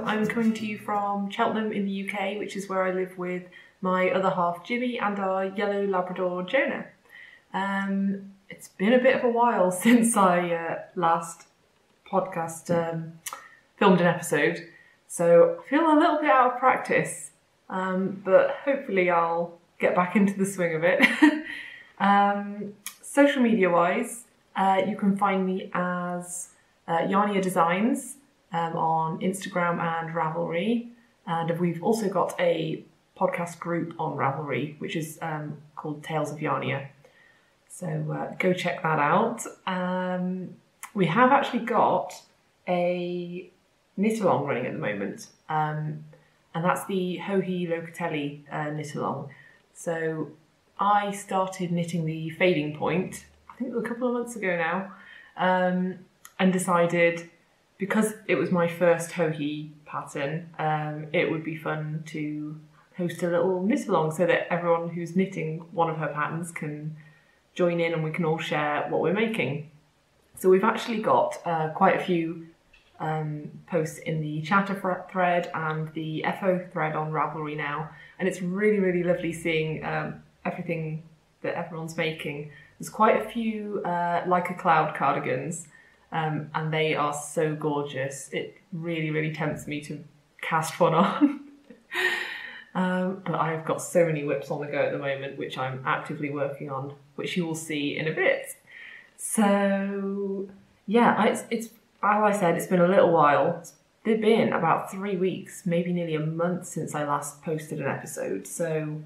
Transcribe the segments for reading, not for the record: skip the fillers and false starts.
I'm coming to you from Cheltenham in the UK, which is where I live with my other half Jimmy and our yellow Labrador Jonah. It's been a bit of a while since I last podcast filmed an episode, so I feel a little bit out of practice, but hopefully I'll get back into the swing of it. Social media wise, you can find me as Yarnia Designs on Instagram and Ravelry, and we've also got a podcast group on Ravelry which is called Tales of Yarnia, so go check that out. We have actually got a knit along running at the moment, and that's the Hohi Locatelli knit along. So I started knitting the fading point, I think it was a couple of months ago now, and decided, because it was my first Hohi pattern, it would be fun to host a little knit along so that everyone who's knitting one of her patterns can join in and we can all share what we're making. So we've actually got quite a few posts in the chatter thread and the FO thread on Ravelry now, and it's really, really lovely seeing everything that everyone's making. There's quite a few Like a Cloud cardigans, and they are so gorgeous. It really, really tempts me to cast one on. But I've got so many whips on the go at the moment, which I'm actively working on, which you will see in a bit. So yeah, it's as I said, it's been a little while. It's been about 3 weeks, maybe nearly a month since I last posted an episode. So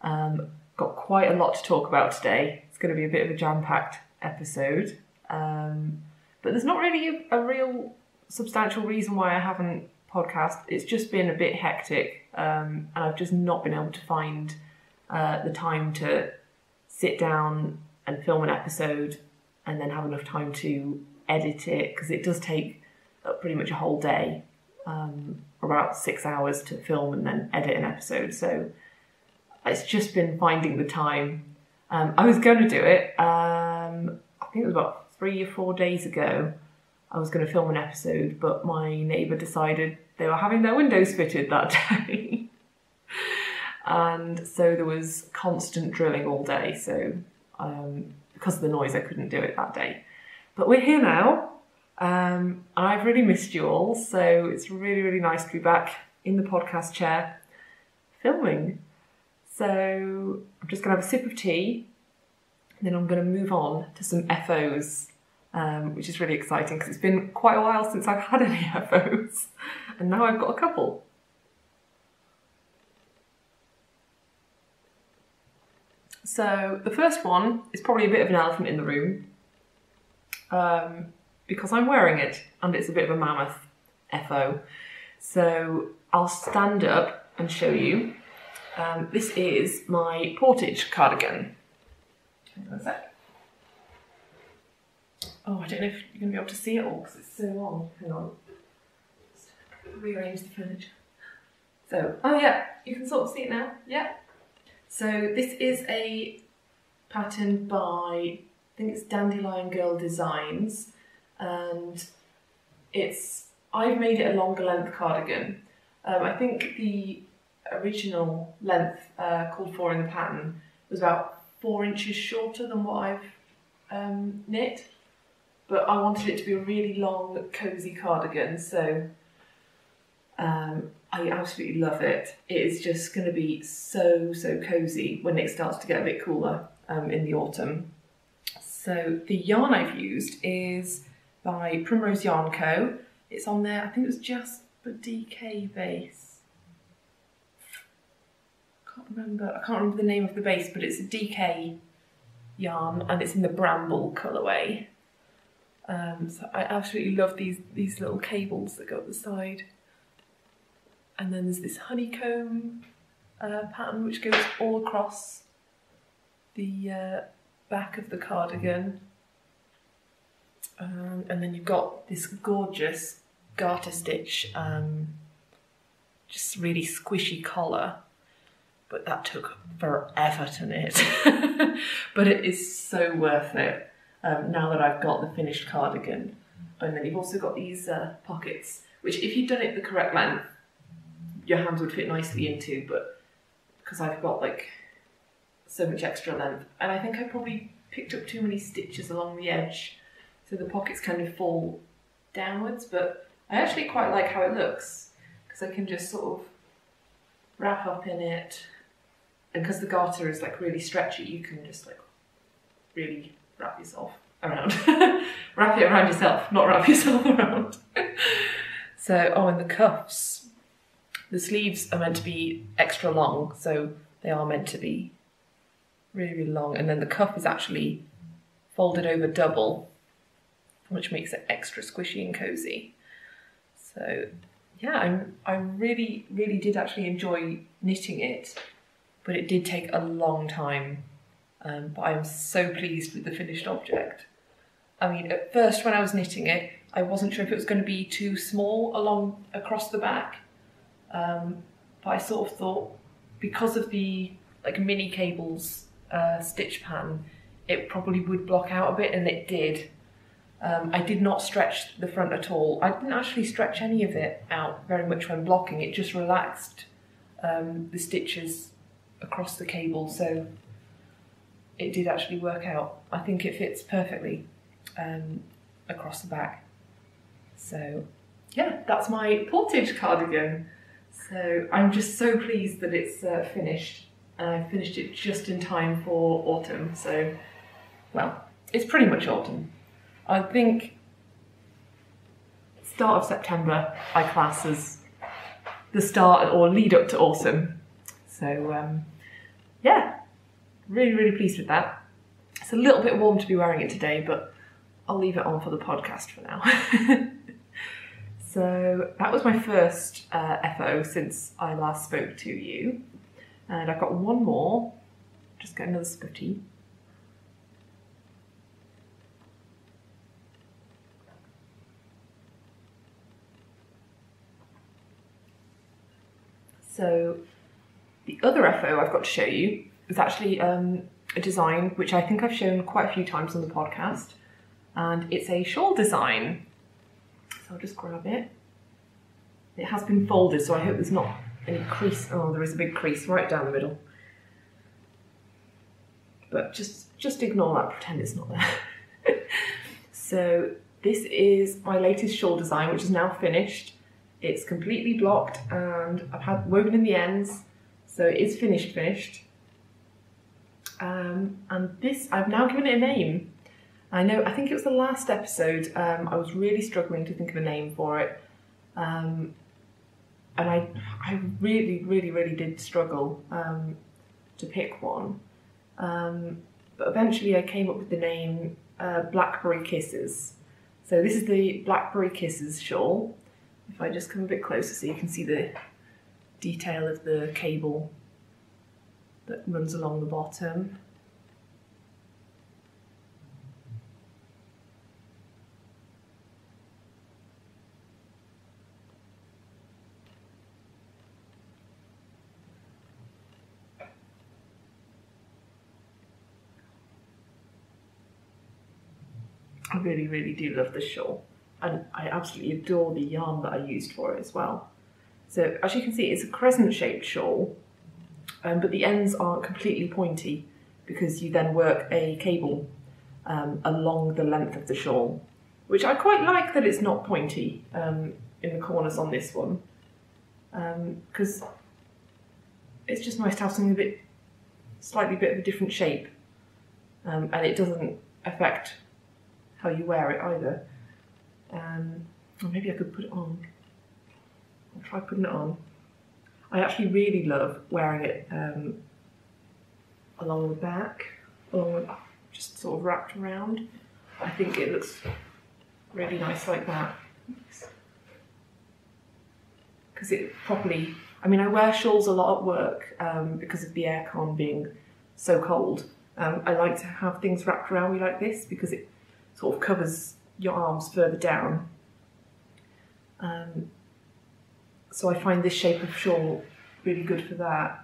got quite a lot to talk about today. It's going to be a bit of a jam-packed episode. But there's not really a real substantial reason why I haven't podcast. It's just been a bit hectic, and I've just not been able to find the time to sit down and film an episode and then have enough time to edit it, because it does take pretty much a whole day, about 6 hours to film and then edit an episode. So it's just been finding the time. I was going to do it, I think it was about 3 or 4 days ago. I was going to film an episode, but my neighbour decided they were having their windows fitted that day. And so there was constant drilling all day. So because of the noise, I couldn't do it that day. But we're here now. And I've really missed you all. So it's really, really nice to be back in the podcast chair filming. So I'm just going to have a sip of tea. Then I'm going to move on to some FOs, which is really exciting because it's been quite a while since I've had any FOs, and now I've got a couple. So the first one is probably a bit of an elephant in the room, because I'm wearing it and it's a bit of a Mammoth FO. So I'll stand up and show you. This is my Portage cardigan. Hang on a sec. Oh, I don't know if you're going to be able to see it all because it's so long. Hang on. Just rearrange the furniture. So, oh yeah, you can sort of see it now. Yeah. So this is a pattern by, I think it's Dandelion Girl Designs, and I've made it a longer length cardigan. I think the original length called for in the pattern was about 4 inches shorter than what I've knit. But I wanted it to be a really long, cosy cardigan, so I absolutely love it. It is just going to be so cosy when it starts to get a bit cooler in the autumn. So the yarn I've used is by Primrose Yarn Co. It's on there, I think it was just the DK base. I can't remember the name of the base, but it's a DK yarn and it's in the Bramble colourway. So I absolutely love these little cables that go up the side. And then there's this honeycomb pattern which goes all across the back of the cardigan. And then you've got this gorgeous garter stitch, just really squishy collar. But that took forever to knit. But it is so worth it now that I've got the finished cardigan. And then you've also got these pockets, which if you'd done it the correct length, your hands would fit nicely into, but because I've got like so much extra length, and I think I probably picked up too many stitches along the edge, so the pockets kind of fall downwards, but I actually quite like how it looks, because I can just sort of wrap up in it, and because the garter is like really stretchy, you can just like really wrap yourself around. Wrap it around yourself, not wrap yourself around. So, oh, and the cuffs. The sleeves are meant to be extra long, so they are meant to be really long. And then the cuff is actually folded over double, which makes it extra squishy and cozy. So yeah, I really did actually enjoy knitting it, but it did take a long time. But I'm so pleased with the finished object. I mean, at first when I was knitting it, I wasn't sure if it was going to be too small across the back. But I sort of thought, because of the like mini cables stitch pattern, it probably would block out a bit, and it did. I did not stretch the front at all. I didn't actually stretch any of it out very much when blocking. It just relaxed the stitches across the cable, so it did actually work out. I think it fits perfectly across the back. So yeah, that's my portage cardigan. So I'm just so pleased that it's finished. I finished it just in time for autumn. So, well, it's pretty much autumn. I think start of September I class as the start or lead up to autumn. So yeah, really pleased with that. It's a little bit warm to be wearing it today, but I'll leave it on for the podcast for now. So that was my first FO since I last spoke to you. And I've got one more. Just get another scutty. So the other FO I've got to show you is actually a design which I think I've shown quite a few times on the podcast. And it's a shawl design. So I'll just grab it. It has been folded, so I hope there's not any crease. Oh, there is a big crease right down the middle. But just ignore that, pretend it's not there. So this is my latest shawl design, which is now finished. It's completely blocked and I've had woven in the ends, so it is finished. And this, I've now given it a name. I think it was the last episode, I was really struggling to think of a name for it. And I really did struggle to pick one. But eventually I came up with the name Blackberry Kisses. So this is the Blackberry Kisses shawl. If I just come a bit closer so you can see the detail of the cable that runs along the bottom. I really do love this shawl, and I absolutely adore the yarn that I used for it as well. So as you can see, it's a crescent shaped shawl, but the ends aren't completely pointy. because you then work a cable along the length of the shawl, which I quite like that it's not pointy in the corners on this one, because it's just nice to have something slightly bit of a different shape, and it doesn't affect how you wear it either. Or maybe I could put it on. I'll try putting it on. I actually really love wearing it along the back, just sort of wrapped around. I think it looks really nice like that. Because it properly, I mean, I wear shawls a lot at work because of the aircon being so cold. I like to have things wrapped around me like this because it sort of covers your arms further down. So I find this shape of shawl really good for that.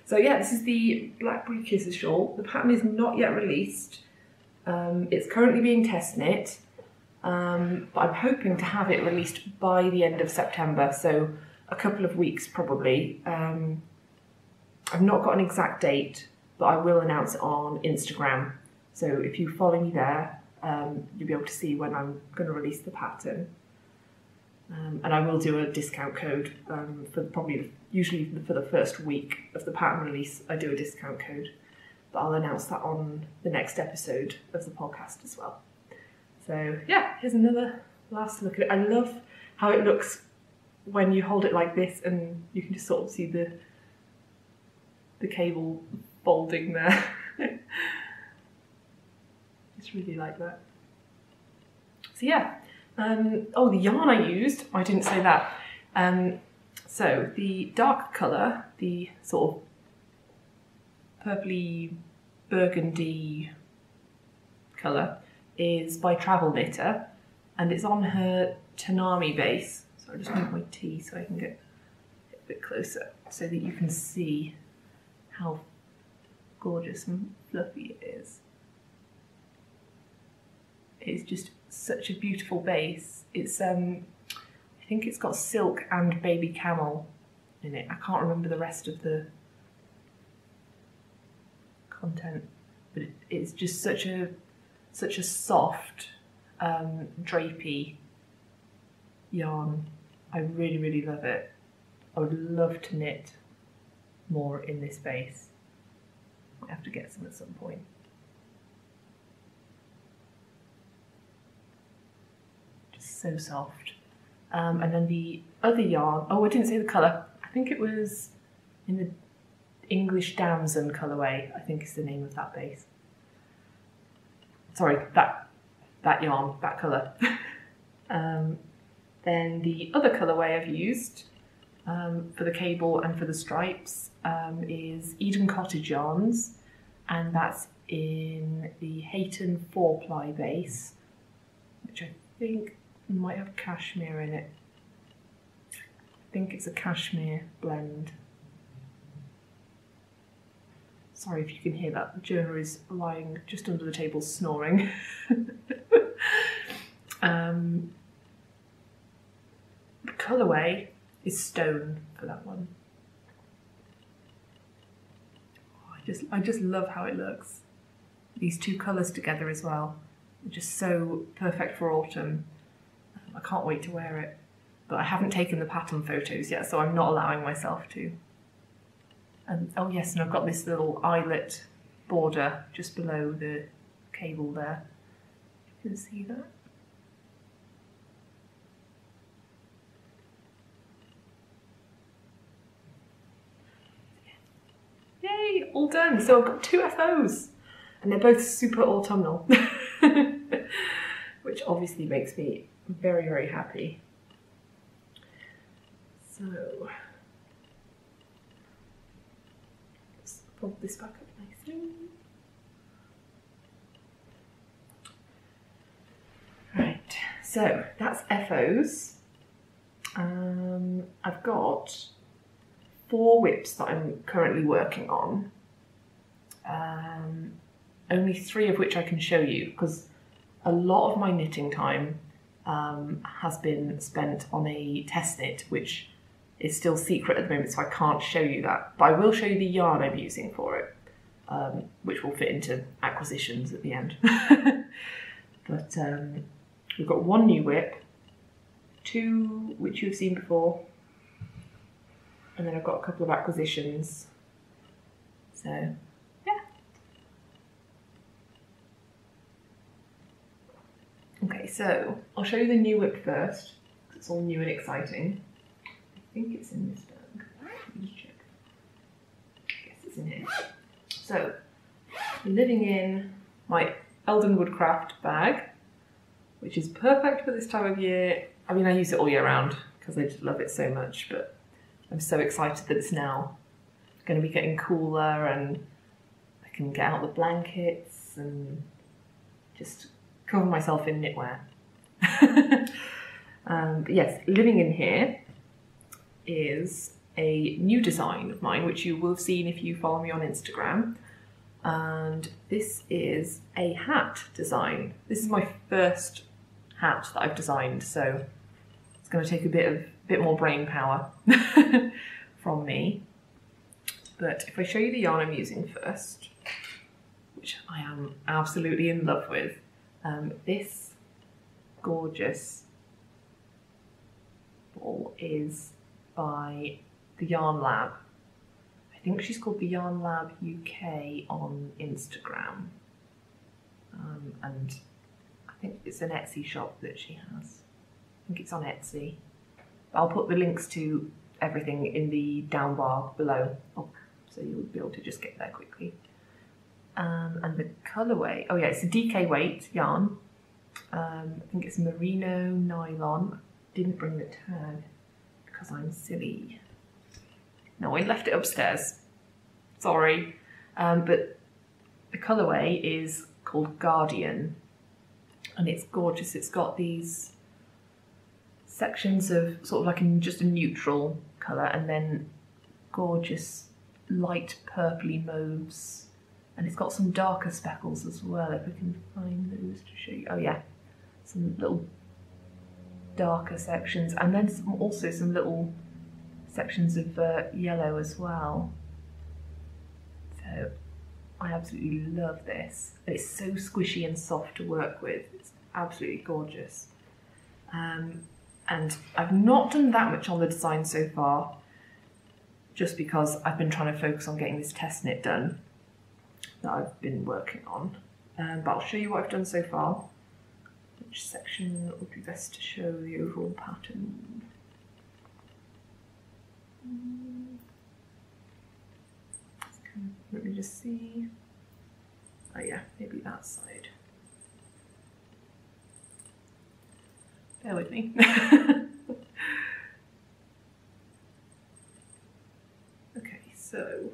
So yeah, this is the Blackberry Kisses shawl. The pattern is not yet released. It's currently being test knit, but I'm hoping to have it released by the end of September, so a couple of weeks probably. I've not got an exact date, but I will announce it on Instagram. So if you follow me there, you'll be able to see when I'm going to release the pattern. And I will do a discount code usually for the first week of the pattern release. I do a discount code, but I'll announce that on the next episode of the podcast as well. So yeah, here's another last look at it. I love how it looks when you hold it like this, and you can just sort of see the cable folding there. It's really like that. So yeah. Oh, the yarn I used, I didn't say that. So the dark colour, the sort of purpley burgundy colour, is by Travel Knitter, and it's on her Tanami base. So I'll just move my tea so I can get a bit closer so that you can see how gorgeous and fluffy it is. It's just such a beautiful base. It's I think it's got silk and baby camel in it. I can't remember the rest of the content, but it's just such a soft drapey yarn. I really, really love it. I would love to knit more in this base. Might have to get some at some point. So soft. And then the other yarn, oh, I didn't say the colour. I think it was in the English Damson colourway, I think is the name of that base. Sorry, that yarn, that colour. Then the other colourway I've used for the cable and for the stripes is Eden Cottage yarns, and that's in the Hayton 4-ply base, which I think might have cashmere in it. I think it's a cashmere blend. Sorry if you can hear that. Jonah is lying just under the table snoring. The colourway is Stone for that one. I just love how it looks. These two colours together as well. They're just so perfect for autumn. I can't wait to wear it, but I haven't taken the pattern photos yet, so I'm not allowing myself to. Oh yes, and I've got this little eyelet border just below the cable there. You can see that. Yay, all done. So I've got 2 FOs, and they're both super autumnal, which obviously makes me very, very happy. So let's fold this back up nicely. Right, so that's FOs. I've got 4 whips that I'm currently working on. Only 3 of which I can show you, because a lot of my knitting time has been spent on a test knit, which is still secret at the moment, so I can't show you that. But I will show you the yarn I'm using for it, which will fit into acquisitions at the end. But we've got one new whip, two which you've seen before, and then I've got a couple of acquisitions. So, yeah. Okay, so I'll show you the new whip first, because it's all new and exciting. I think it's in this bag. Let me just check. I guess it's in here. So, living in my Eldon Woodcraft bag, which is perfect for this time of year. I mean, I use it all year round because I just love it so much, but I'm so excited that it's now going to be getting cooler and I can get out the blankets and just cover myself in knitwear. But yes, living in here is a new design of mine, which you will have seen if you follow me on Instagram. And this is a hat design. This is my first hat that I've designed, so it's going to take a bit more brain power from me. But if I show you the yarn I'm using first, which I am absolutely in love with, this gorgeous ball is by the Yarn Lab. I think she's called the Yarn Lab UK on Instagram. And I think it's an Etsy shop that she has. I think it's on Etsy. I'll put the links to everything in the down bar below, so you'll be able to just get there quickly. And the colourway, oh yeah, it's a DK weight yarn. I think it's merino nylon. Didn't bring the tag because I'm silly. No, I left it upstairs. Sorry. But the colourway is called Guardian, and it's gorgeous. It's got these sections of sort of like just a neutral colour, and then gorgeous light purpley mauves, and it's got some darker speckles as well, if we can find those to show you. Oh yeah, some little darker sections, and then also some little sections of yellow as well. So I absolutely love this. It's so squishy and soft to work with. It's absolutely gorgeous. And I've not done that much on the design so far, just because I've been trying to focus on getting this test knit done that I've been working on. But I'll show you what I've done so far. Which section would be best to show the overall pattern? Let me just see. Oh yeah, maybe that side. Bear with me. Okay, so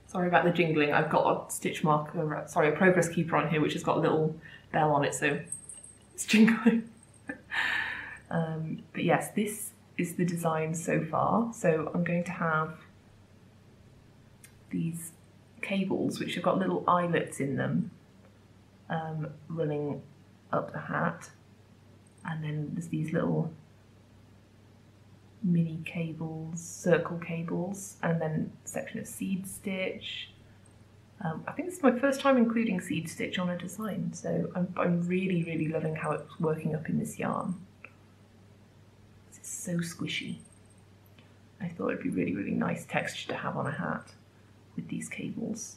sorry about the jingling. I've got a stitch marker, sorry, a progress keeper on here, which has got a little bell on it, so it's jingling. But yes, this is the design so far. So I'm going to have these cables which have got little eyelets in them, running up the hat, and then there's these little mini cables, circle cables, and then a section of seed stitch. I think this is my first time including seed stitch on a design, so I'm really loving how it's working up in this yarn. It's so squishy. I thought it'd be really nice texture to have on a hat with these cables.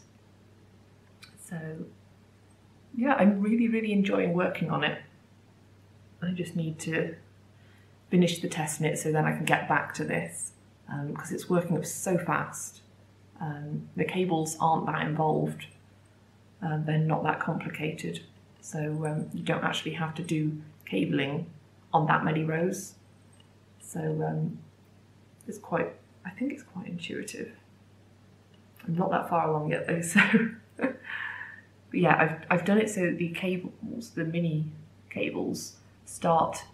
So yeah, I'm really enjoying working on it. I just need to finish the test knit so then I can get back to this, because it's working up so fast. The cables aren't that involved, they're not that complicated, so you don't actually have to do cabling on that many rows. So it's quite, I think it's quite intuitive. I'm not that far along yet though, so but yeah, I've done it so that the cables, the mini cables, start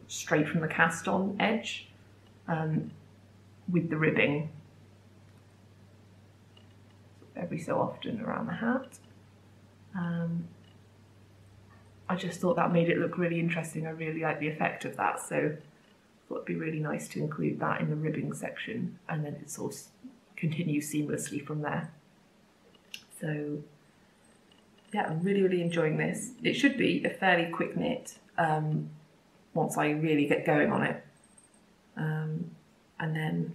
straight from the cast on edge, with the ribbing every so often around the hat. I just thought that made it look really interesting. I really like the effect of that, so thought it'd be really nice to include that in the ribbing section, and then it sort of continues seamlessly from there. So yeah, I'm really, really enjoying this. It should be a fairly quick knit once I really get going on it. And then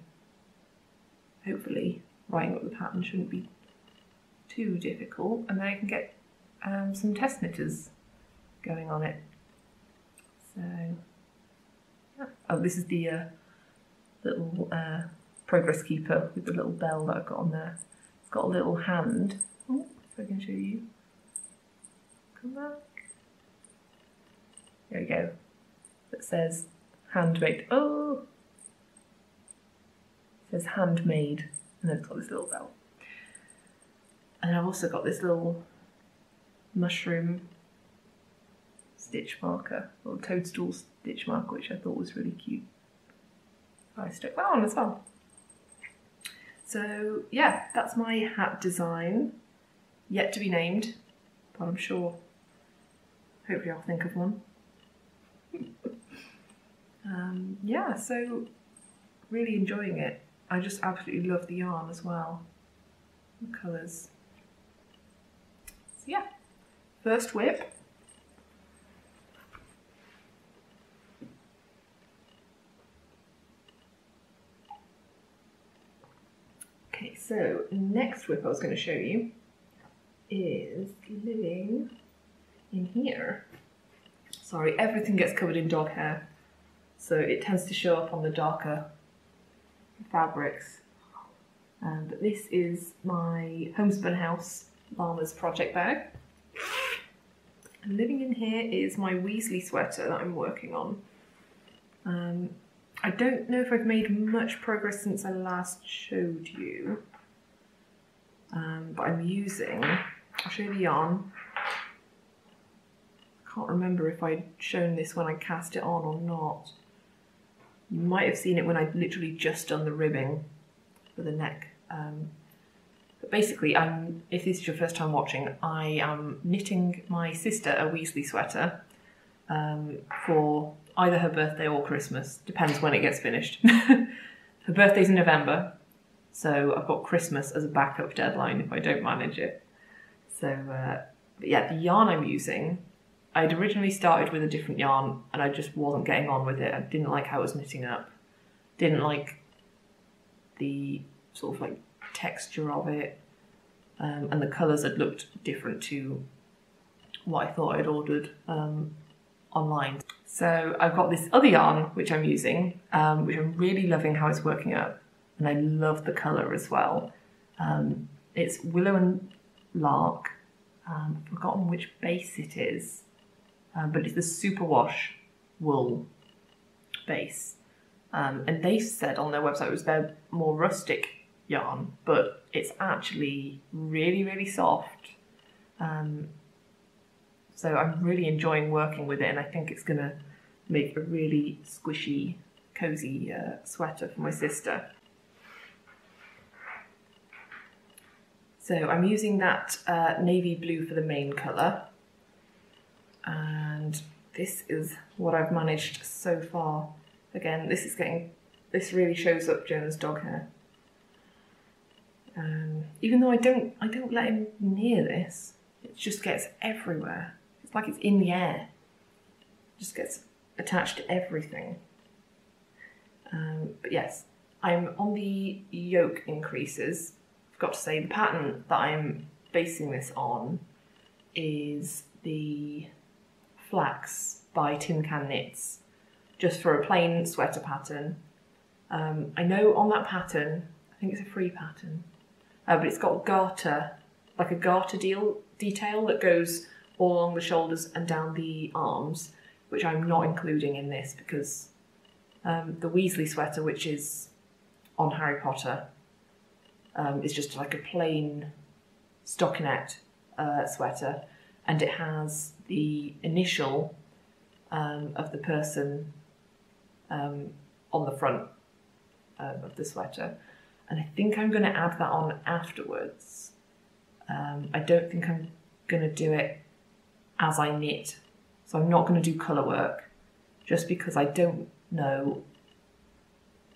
hopefully writing up the pattern shouldn't be too difficult, and then I can get some test knitters going on it. So yeah. Oh, this is the little progress keeper with the little bell that I've got on there. It's got a little hand. Oh, if I can show you. Come back. There we go. That says handmade. Oh! It says handmade, and then it's got this little bell. And I've also got this little mushroom stitch marker, or toadstool stitch marker, which I thought was really cute. I stuck that on as well. So yeah, that's my hat design. Yet to be named, but I'm sure, hopefully I'll think of one. Yeah, so really enjoying it. I just absolutely love the yarn as well, the colours. So yeah, first whip. Okay, so next whip I was going to show you is living in here. Sorry, everything gets covered in dog hair, so it tends to show up on the darker fabrics. But this is my Homespun House Llamas project bag. And living in here is my Weasley sweater that I'm working on. I don't know if I've made much progress since I last showed you, but I'm using, I'll show you the yarn. I can't remember if I'd shown this when I cast it on or not. You might have seen it when I'd literally just done the ribbing for the neck. But basically, if this is your first time watching, I am knitting my sister a Weasley sweater for either her birthday or Christmas, depends when it gets finished. Her birthday's in November, so I've got Christmas as a backup deadline if I don't manage it. So, but yeah, the yarn I'm using, I'd originally started with a different yarn and I just wasn't getting on with it. I didn't like how it was knitting up, didn't like the sort of like texture of it, and the colours had looked different to what I thought I'd ordered online. So I've got this other yarn which I'm using, which I'm really loving how it's working out, and I love the colour as well. It's Willow and Lark. I've forgotten which base it is, but it's the superwash wool base. And they said on their website it was their more rustic yarn, but it's actually really, really soft. So I'm really enjoying working with it, and I think it's going to make a really squishy, cosy sweater for my sister. So I'm using that navy blue for the main colour, and this is what I've managed so far. Again, this really shows up Jonah's dog hair. Even though I don't let him near this, it just gets everywhere. It's like it's in the air. It just gets attached to everything. But yes, I'm on the yoke increases. I've got to say the pattern that I'm basing this on is the Flax by Tin Can Knits, just for a plain sweater pattern. I know on that pattern, I think it's a free pattern, but it's got garter, like a garter detail that goes all along the shoulders and down the arms, which I'm not including in this because the Weasley sweater, which is on Harry Potter, is just like a plain stockinette sweater, and it has the initial of the person on the front of the sweater, and I think I'm going to add that on afterwards. I don't think I'm going to do it as I knit, so I'm not going to do colour work, just because I don't know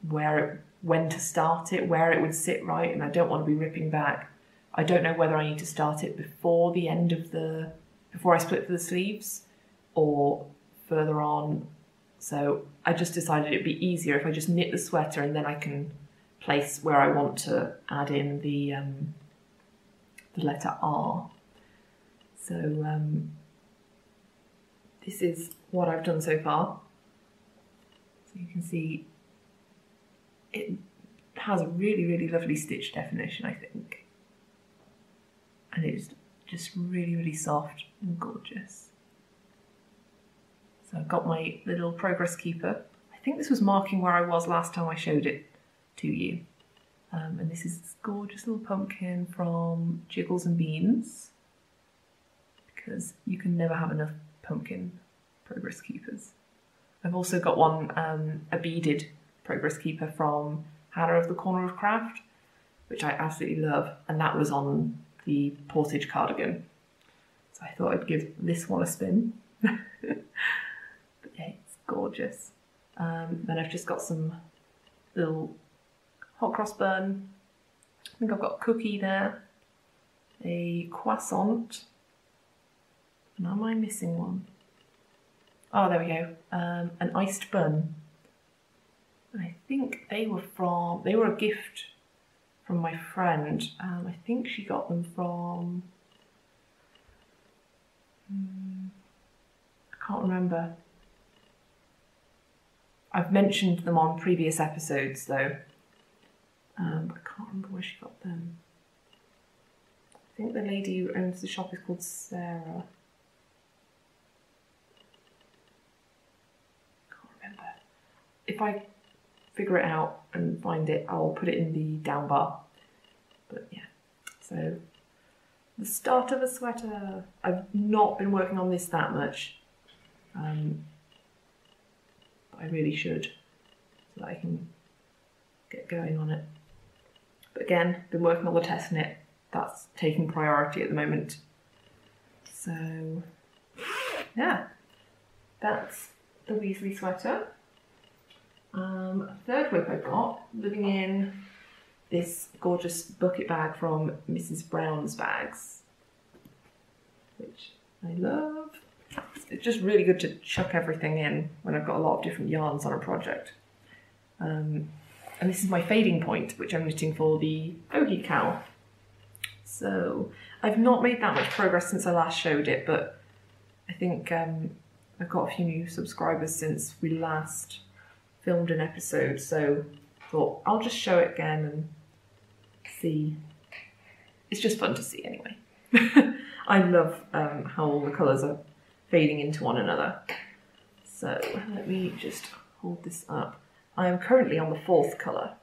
when to start it, where it would sit right, and I don't want to be ripping back. I don't know whether I need to start it before I split for the sleeves or further on. So I just decided it'd be easier if I just knit the sweater and then I can place where I want to add in the letter R. So this is what I've done so far. So you can see it has a really, really lovely stitch definition, I think. And it's just really, really soft and gorgeous. So I've got my little progress keeper. I think this was marking where I was last time I showed it to you. And this is this gorgeous little pumpkin from Jiggles and Beans, because you can never have enough pumpkin progress keepers. I've also got one, a beaded progress keeper from Hannah of the Corner of Craft, which I absolutely love, and that was on the Portage cardigan. So I thought I'd give this one a spin. But yeah, it's gorgeous. Then I've just got some little hot cross bun. I think I've got a cookie there, a croissant, and am I missing one? Oh, there we go. An iced bun. And I think they were a gift from my friend. I think she got them from, I can't remember. I've mentioned them on previous episodes though. But I can't remember where she got them. I think the lady who owns the shop is called Sarah. Can't remember. If I figure it out and find it, I'll put it in the down bar. But yeah, so the start of a sweater. I've not been working on this that much. But I really should, so that I can get going on it. But again, been working on the test knit. That's taking priority at the moment. So yeah, that's the Weasley sweater. Third whip I've got, living in this gorgeous bucket bag from Mrs. Brown's Bags, which I love. It's just really good to chuck everything in when I've got a lot of different yarns on a project. And this is my fading point, which I'm knitting for the Ogie cowl. So I've not made that much progress since I last showed it, but I think I've got a few new subscribers since we last filmed an episode, so I thought I'll just show it again and see. It's just fun to see anyway. I love how all the colours are fading into one another. So let me just hold this up. I am currently on the 4th colour,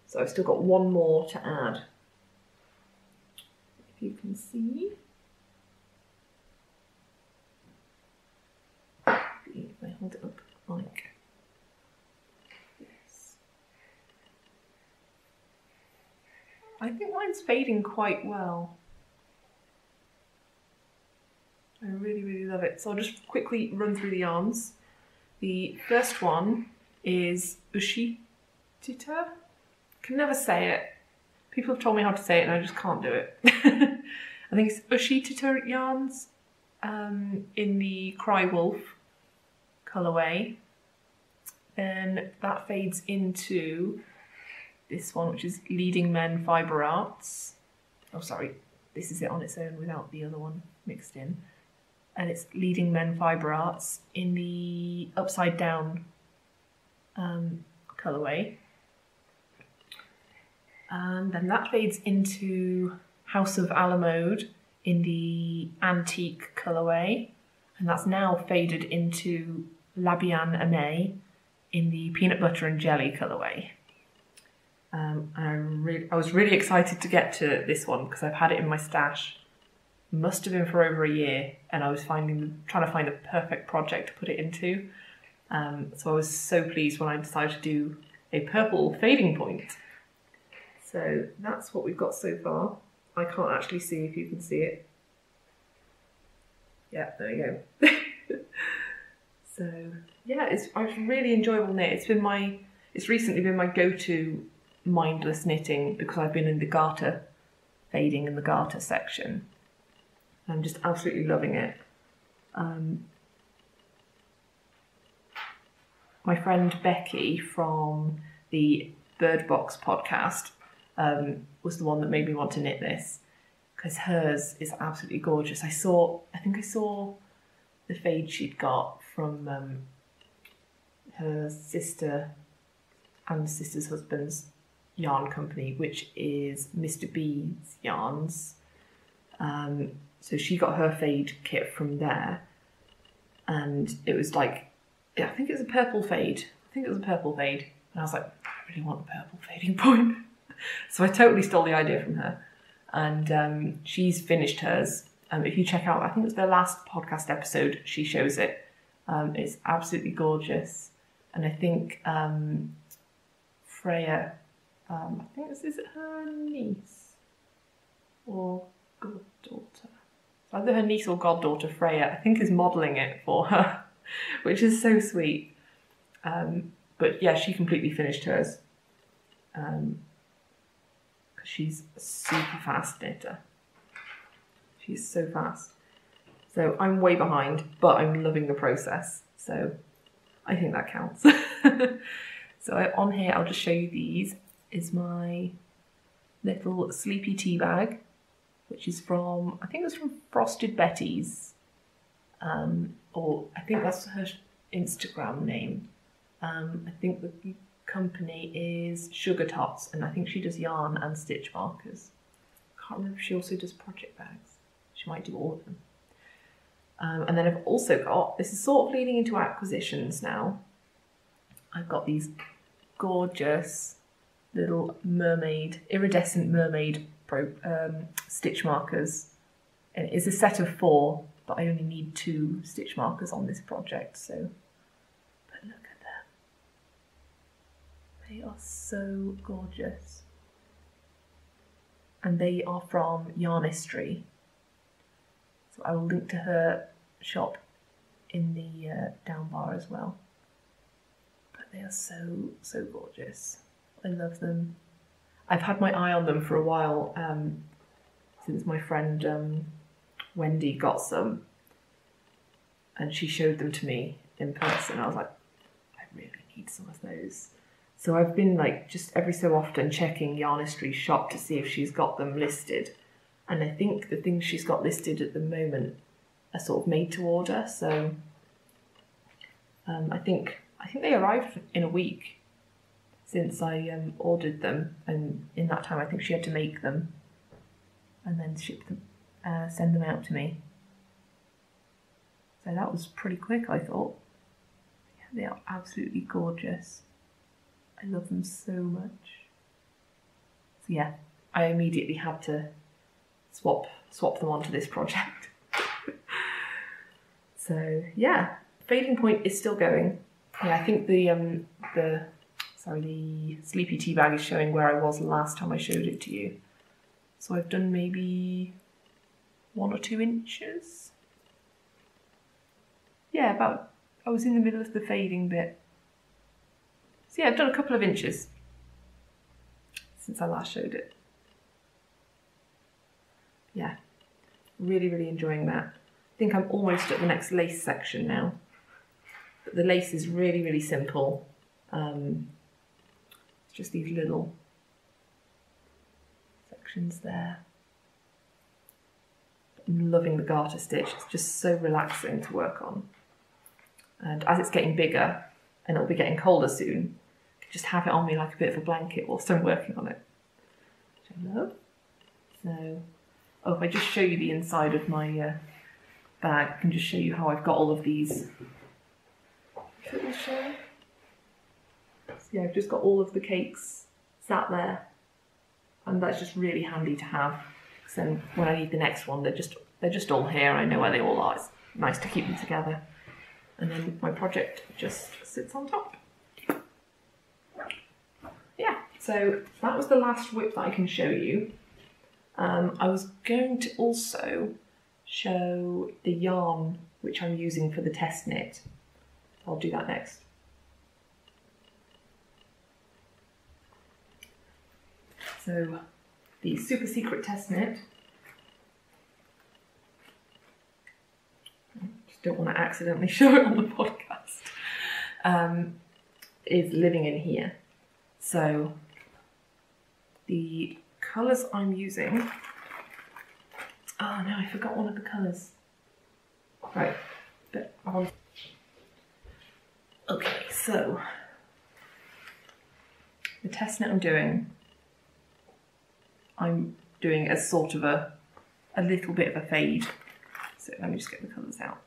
so I've still got one more to add. If you can see. If I hold it up like this. I think mine's fading quite well. I really, really love it. So I'll just quickly run through the yarns. The first one is Ushitita. Can never say it. People have told me how to say it and I just can't do it. I think it's Ushitita yarns in the Cry Wolf colourway. Then that fades into this one, which is Leading Men Fibre Arts. Oh, sorry, this is it on its own without the other one mixed in. And it's Leading Men Fibre Arts in the Upside Down colourway. And then that fades into House of Alamode in the Antique colourway. And that's now faded into Labian Amé in the Peanut Butter and Jelly colourway. I was really excited to get to this one because I've had it in my stash. Must have been for over a year, and I was trying to find a perfect project to put it into. So I was so pleased when I decided to do a purple fading point. So that's what we've got so far. I can't actually see if you can see it. Yeah, there we go. So yeah, it's a really enjoyable knit. It's It's recently been my go-to mindless knitting because I've been in the garter, fading in the garter section. I'm just absolutely loving it. My friend Becky from the Bird Box podcast was the one that made me want to knit this, because hers is absolutely gorgeous. I think I saw the fade she'd got from her sister and sister's husband's yarn company, which is Mr. B's Yarns. So she got her fade kit from there, and it was like, I think it was a purple fade. And I was like, I really want a purple fading point. So I totally stole the idea from her. And she's finished hers. If you check out, I think it was their last podcast episode, she shows it. It's absolutely gorgeous. And I think Freya, I think is it her niece or goddaughter? Either her niece or goddaughter, Freya, I think is modelling it for her, which is so sweet. But yeah, she completely finished hers. Because she's a super fast knitter. She's so fast. So I'm way behind, but I'm loving the process. So I think that counts. So on here, I'll just show you these. Is my little sleepy tea bag, which is from, I think it was from Frosted Betty's. Or I think that's her Instagram name. I think the company is Sugar Tots, and I think she does yarn and stitch markers. Can't remember if she also does project bags. She might do all of them. And then I've also got, this is sort of leading into acquisitions now. I've got these gorgeous little mermaid, iridescent mermaid stitch markers. And it's a set of 4, but I only need 2 stitch markers on this project, so. But look at them. They are so gorgeous. And they are from Yarnistry. So I will link to her shop in the down bar as well. But they are so, so gorgeous. I love them. I've had my eye on them for a while since my friend Wendy got some. And she showed them to me in person. I was like, I really need some of those. So I've been like just every so often checking Yarnistry's shop to see if she's got them listed. And I think the things she's got listed at the moment are sort of made to order. So I think they arrived in a week since I ordered them. And in that time, I think she had to make them and then ship them, send them out to me. So that was pretty quick, I thought. Yeah, they are absolutely gorgeous. I love them so much. So yeah, I immediately had to swap them onto this project. So yeah, fading point is still going. Yeah, I think the sleepy tea bag is showing where I was last time I showed it to you. So I've done maybe 1 or 2 inches. Yeah, I was in the middle of the fading bit. So yeah, I've done a couple of inches since I last showed it. Yeah, really, really enjoying that. I think I'm almost at the next lace section now. But the lace is really, really simple. It's just these little sections there. I'm loving the garter stitch. It's just so relaxing to work on. And as it's getting bigger, and it'll be getting colder soon, I can just have it on me like a bit of a blanket whilst I'm working on it, which I love. So, if I just show you the inside of my bag, I can just show you how I've got all of these. So yeah, I've just got all of the cakes sat there, and that's just really handy to have. Because then when I need the next one, they're just all here. I know where they all are. It's nice to keep them together. And then my project just sits on top. Yeah, so that was the last whip that I can show you. I was going to also show the yarn which I'm using for the test knit. I'll do that next. So the super secret test knit, just don't want to accidentally show it on the podcast, is living in here. So the colours I'm using, oh no, I forgot one of the colours. Right, but okay, so the test knit I'm doing as sort of a little bit of a fade. So let me just get the colours out.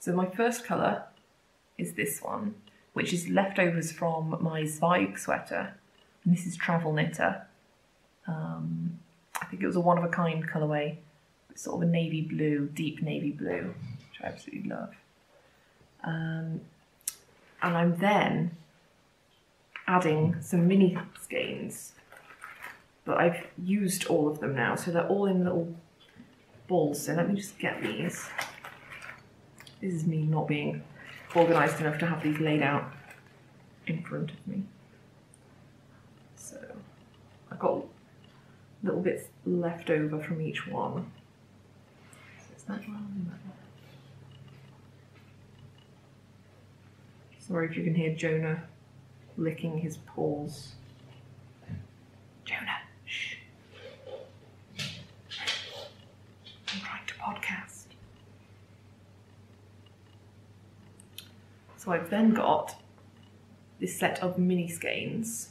So my first colour is this one, which is leftovers from my Zweig sweater. And this is Travel Knitter. I think it was a one-of-a-kind colourway. It's sort of a navy blue, deep navy blue, which I absolutely love. And I'm then adding some mini skeins, but I've used all of them now, so they're all in little balls. So let me just get these. This is me not being organised enough to have these laid out in front of me. So I've got little bits left over from each one. So is that one? Sorry if you can hear Jonah licking his paws. Jonah, shh. I'm trying to podcast. So I've then got this set of mini skeins.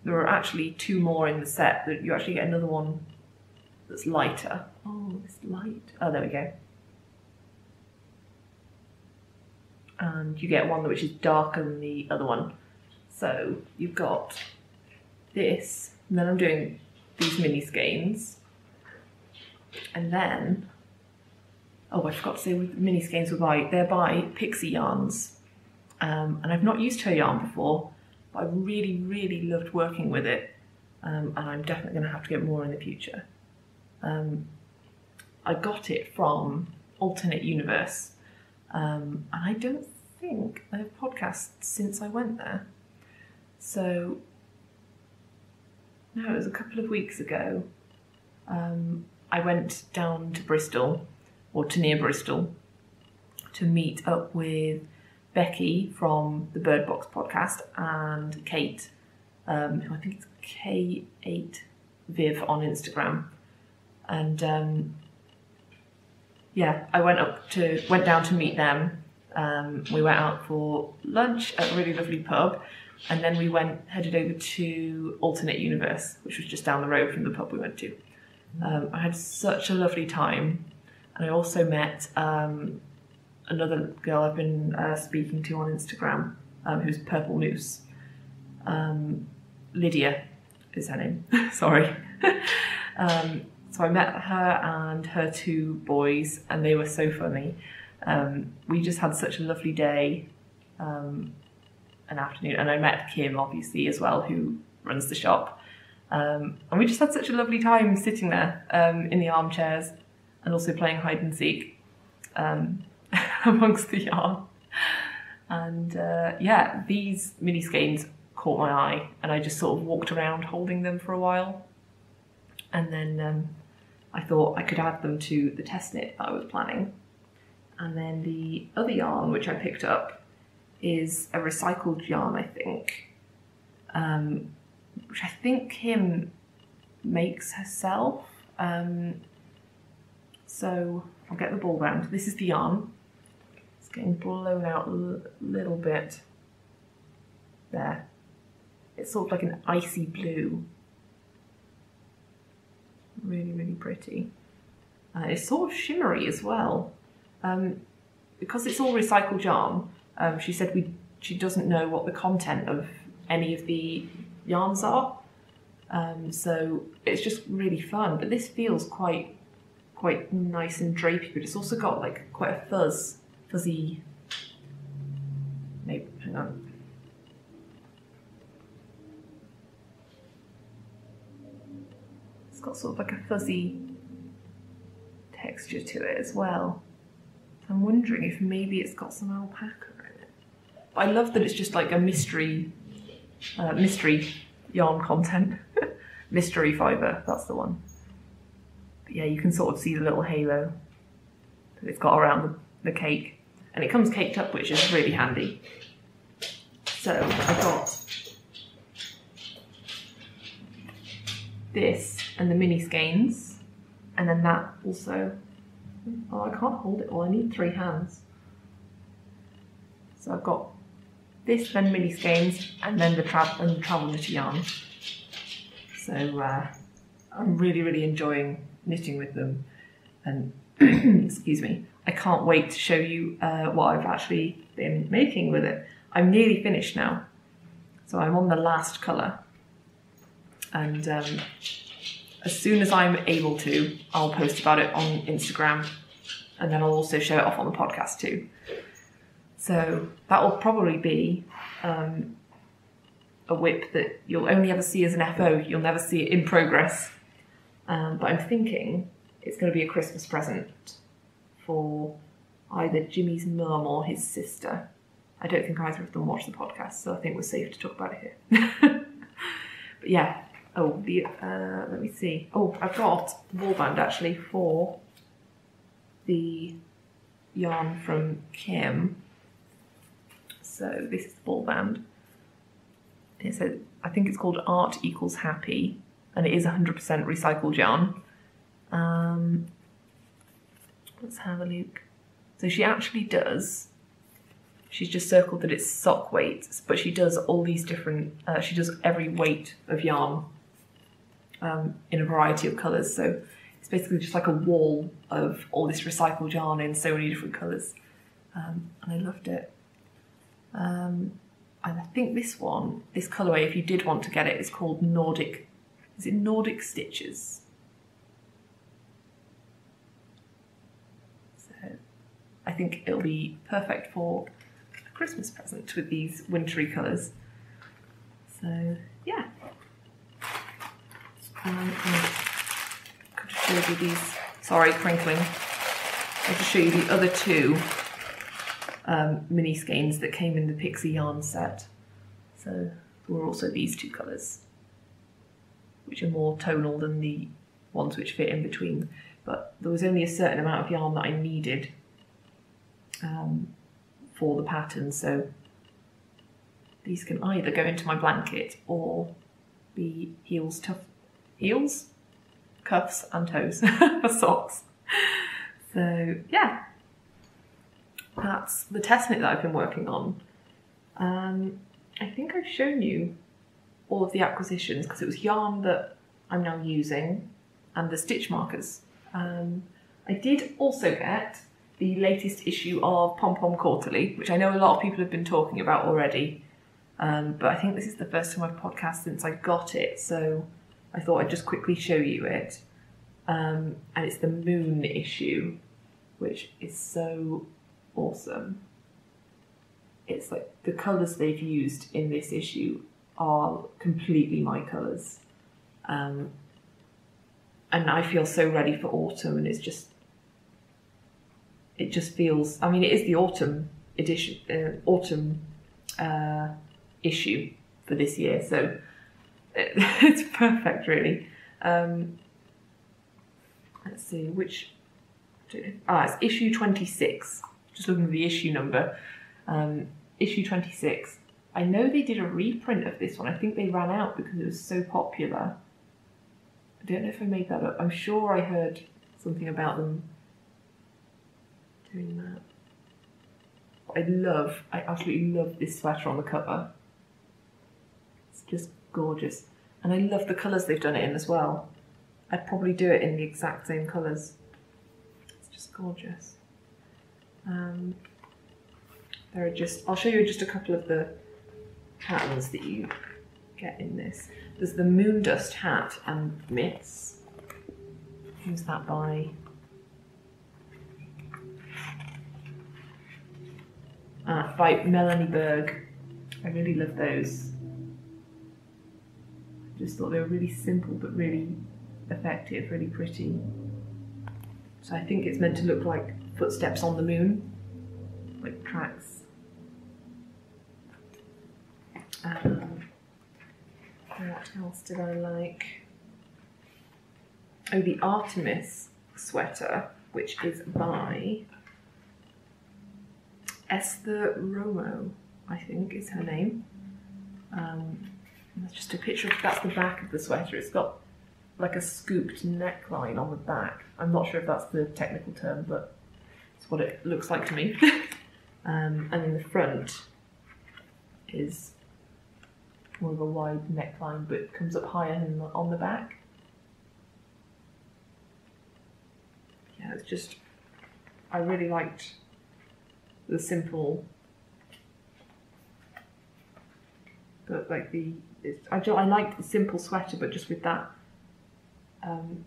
There are actually 2 more in the set, that you actually get another one that's lighter. Oh, it's light. Oh, there we go. And you get one which is darker than the other one. So you've got this, and then I'm doing these mini skeins. And then, oh, I forgot to say, with mini skeins they're by Pixie Yarns. And I've not used her yarn before, but I really, really loved working with it. And I'm definitely going to have to get more in the future. I got it from Alternate Universe. And I don't think they've podcasted since I went there. So, no, it was a couple of weeks ago. I went down to Bristol, or to near Bristol, to meet up with Becky from the Bird Box podcast and Kate, who I think it's K8Viv on Instagram. And yeah, I went down to meet them. We went out for lunch at a really lovely pub, and then we headed over to Alternate Universe, which was just down the road from the pub we went to. I had such a lovely time, and I also met another girl I've been speaking to on Instagram, who's Purple Moose. Lydia is her name. Sorry. So I met her and her 2 boys, and they were so funny. We just had such a lovely day, an afternoon, and I met Kim, obviously, as well, who runs the shop. And we just had such a lovely time sitting there in the armchairs, and also playing hide and seek amongst the yarn. And yeah, these mini skeins caught my eye, and I just sort of walked around holding them for a while. And then I thought I could add them to the test knit that I was planning. And then the other yarn which I picked up is a recycled yarn, I think, which I think Kim makes herself. So I'll get the ball round. This is the yarn. It's getting blown out a little bit there. It's sort of like an icy blue. Really, really pretty. It's sort of shimmery as well. Because it's all recycled yarn, she said she doesn't know what the content of any of the yarns are. So it's just really fun. But this feels quite nice and drapey, but it's also got like quite a fuzzy, maybe, hang on. It's got sort of like a fuzzy texture to it as well. I'm wondering if maybe it's got some alpaca in it. But I love that it's just like a mystery yarn content. Mystery fibre, that's the one. But yeah, you can sort of see the little halo that it's got around the cake. And it comes caked up, which is really handy. So I got this and the mini skeins, and then that also. Oh, I can't hold it all, I need 3 hands. So I've got this, then mini skeins, and then the travel knitting yarn. So I'm really enjoying knitting with them, and excuse me, I can't wait to show you what I've actually been making with it. I'm nearly finished now, so I'm on the last colour, and as soon as I'm able to, I'll post about it on Instagram, and then I'll also show it off on the podcast too. So that will probably be a whip that you'll only ever see as an FO. You'll never see it in progress. But I'm thinking it's going to be a Christmas present for either Jimmy's mum or his sister. I don't think either of them watch the podcast, so I think we're safe to talk about it here. But yeah. Oh, let me see. Oh, I've got the ball band actually for the yarn from Kim. So this is the ball band. It says, I think it's called Art Equals Happy, and it is 100% recycled yarn. Let's have a look. So she actually does, she's just circled that it's sock weights, but she does all these different, she does every weight of yarn in a variety of colours. So it's basically just like a wall of all this recycled yarn in so many different colours. And I loved it. And I think this one, this colourway, if you did want to get it, is called Nordic, is it Nordic Stitches? So I think it'll be perfect for a Christmas present with these wintry colours. So yeah. I could just show you these, sorry, crinkling. I'll just show you the other 2 mini skeins that came in the Pixie yarn set. So there were also these 2 colours, which are more tonal than the ones which fit in between. But there was only a certain amount of yarn that I needed for the pattern, so these can either go into my blanket or be heels, cuffs and toes for socks. So yeah, that's the test knit that I've been working on. I think I've shown you all of the acquisitions because it was yarn that I'm now using and the stitch markers. I did also get the latest issue of Pom Pom Quarterly, which I know a lot of people have been talking about already, but I think this is the first time I've podcasted since I got it, so I thought I'd just quickly show you it. And it's the Moon issue, which is so awesome. It's like the colours they've used in this issue are completely my colours. And I feel so ready for autumn, and it just feels, I mean, it is the autumn edition, issue for this year, so it's perfect, really. Let's see, which, it's issue 26, just looking at the issue number, issue 26. I know they did a reprint of this one. I think they ran out because it was so popular. I don't know if I made that up. I'm sure I heard something about them doing that. I absolutely love this sweater on the cover. It's just gorgeous. And I love the colours they've done it in as well. I'd probably do it in the exact same colours. It's just gorgeous. There are just, I'll show you just a couple of the patterns that you get in this. There's the Moon Dust hat and mitts. Who's that by? By Melanie Berg. I really love those. I just thought they were really simple but really effective, really pretty. So I think it's meant to look like footsteps on the moon, like tracks. There What else did I like? Oh, the Artemis sweater, which is by Esther Romo, I think is her name. That's just a picture of, that's the back of the sweater. It's got like a scooped neckline on the back. I'm not sure if that's the technical term, but it's what it looks like to me. And in the front is more of a wide neckline, but comes up higher on the back. Yeah, it's just, I really liked the simple, but like I liked the simple sweater, but just with that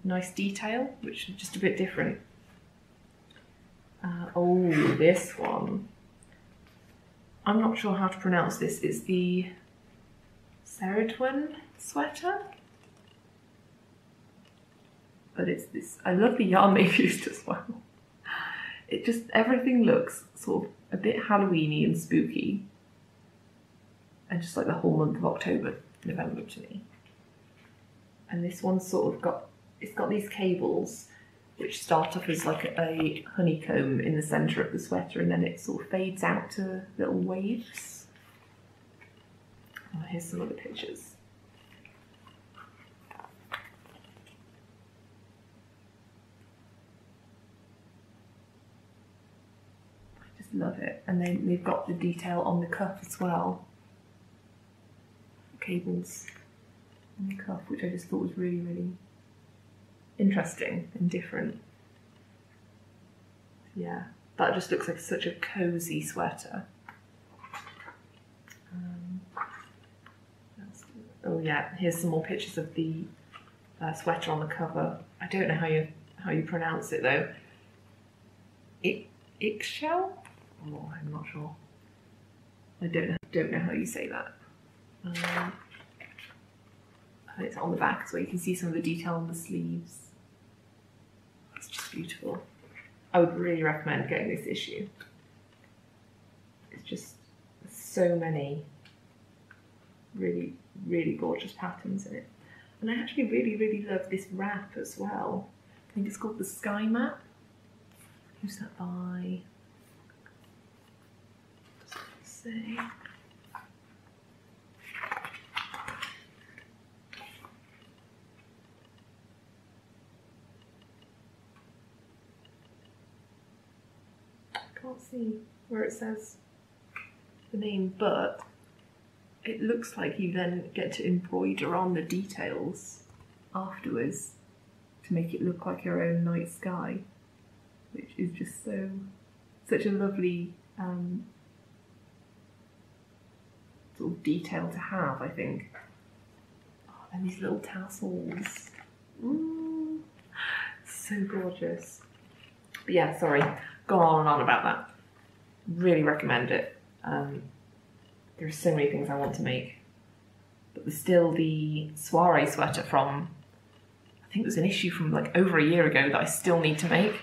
nice detail, which is just a bit different. Oh, this one. I'm not sure how to pronounce this. It's the Seridwen sweater. But it's this, I love the yarn they've used as well. It just, everything looks sort of a bit Halloween-y and spooky. And just like the whole month of October, November to me. And this one's sort of got, it's got these cables which start off as like a honeycomb in the centre of the sweater, and then it sort of fades out to little waves. Oh, here's some other pictures. I just love it. And then they've got the detail on the cuff as well. Cables on the cuff, which I just thought was really, really interesting and different. Yeah, that just looks like such a cozy sweater. Oh yeah, here's some more pictures of the sweater on the cover. I don't know how you pronounce it though. Ixchel? Oh, I'm not sure. I don't know how you say that. And it's on the back, so you can see some of the detail on the sleeves. It's just beautiful. I would really recommend getting this issue. It's just so many really, really gorgeous patterns in it. And I actually really, really love this wrap as well. I think it's called the Sky Map. Who's that by? What does it say? Can't see where it says the name, but it looks like you then get to embroider on the details afterwards to make it look like your own night sky, which is just such a lovely sort of detail to have, I think. Oh, and these little tassels. So gorgeous. But yeah, sorry, gone on and on about that. Really recommend it. There are so many things I want to make. But there's still the soiree sweater from, I think it was an issue from like over a year ago that I still need to make.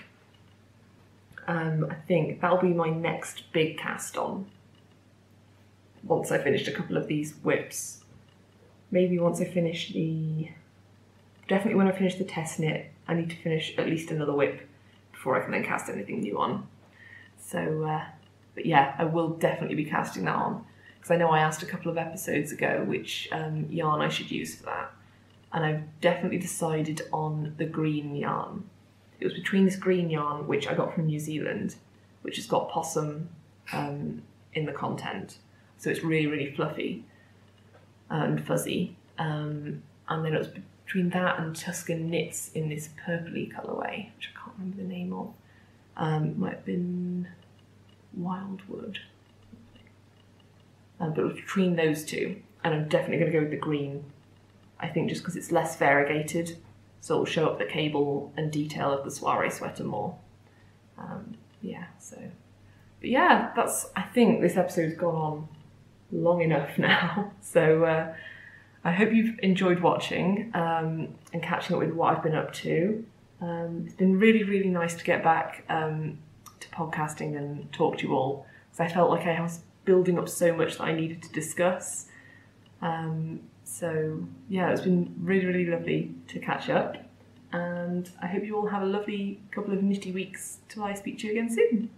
I think that'll be my next big cast on. Once I finished a couple of these whips. Maybe once I finish definitely when I finish the test knit, I need to finish at least another whip before I can then cast anything new on. So, but yeah, I will definitely be casting that on. Because I know I asked a couple of episodes ago which yarn I should use for that. And I've definitely decided on the green yarn. It was between this green yarn, which I got from New Zealand, which has got possum in the content. So it's really, really fluffy and fuzzy. And then it was between that and Tuscan Knits in this purpley colourway, which I can't remember the name of. Might have been Wildwood. But it was between those two. And I'm definitely going to go with the green. I think just because it's less variegated. So it'll show up the cable and detail of the soiree sweater more. Yeah, so. But yeah, I think this episode's gone on long enough now. So I hope you've enjoyed watching and catching up with what I've been up to. It's been really, really nice to get back to podcasting and talk to you all. Because I felt like I was building up so much that I needed to discuss. So yeah, it's been really, really lovely to catch up, and I hope you all have a lovely couple of nitty weeks till I speak to you again soon.